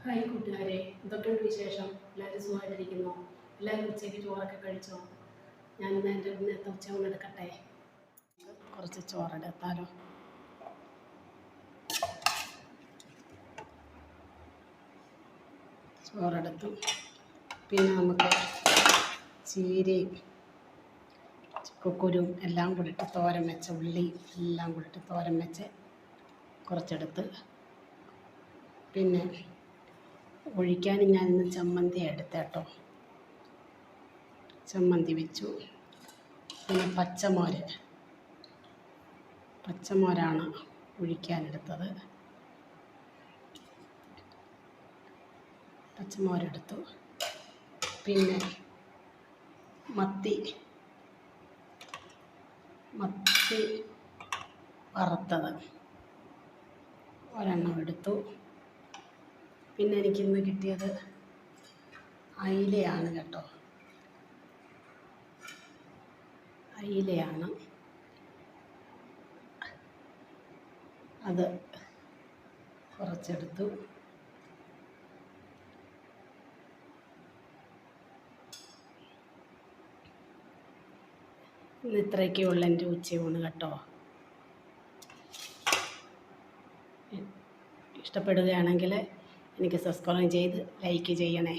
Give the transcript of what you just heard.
Hi കൂട്ടുകാരെ, എന്തൊക്കെയുണ്ട് വിശേഷം? എല്ലാവരും സുഖമായിട്ടിരിക്കുന്നോ? എല്ലാവരും ഉച്ചയ്ക്ക് ചോറൊക്കെ കഴിച്ചോ? ഞാൻ എൻ്റെ ഇന്നത്തെ ഉച്ചയൂണ് എടുക്കട്ടെ. കുറച്ച് ചോറെടുത്താലോ. ചോറെടുത്തു. പിന്നെ നമുക്ക് ചീരയും ചുക്കുരും എല്ലാം കൂടിയിട്ട് തോരൻ വെച്ച ഉള്ളി എല്ലാം കൂടിയിട്ട് തോരൻ വെച്ച് കുറച്ചെടുത്ത്, പിന്നെ ഒഴിക്കാൻ ഞാനിന്ന് ചമ്മന്തി എടുത്തേട്ടോ. ചമ്മന്തി വെച്ചു. പിന്നെ പച്ചമോരാണ് ഒഴിക്കാനെടുത്തത്. പച്ചമോരെടുത്തു. പിന്നെ മത്തി വറുത്തത് ഒരെണ്ണം എടുത്തു. പിന്നെ എനിക്കിന്ന് കിട്ടിയത് അയിലയാണ് കേട്ടോ. അയിലയാണ്, അത് കുറച്ചെടുത്തു. ഇന്ന് ഇത്രയൊക്കെയുള്ള എൻ്റെ ഉച്ചയൂണ് കേട്ടോ. ഇഷ്ടപ്പെടുകയാണെങ്കിൽ എനിക്ക് സബ്സ്ക്രൈബ് ചെയ്ത് ലൈക്ക് ചെയ്യണേ.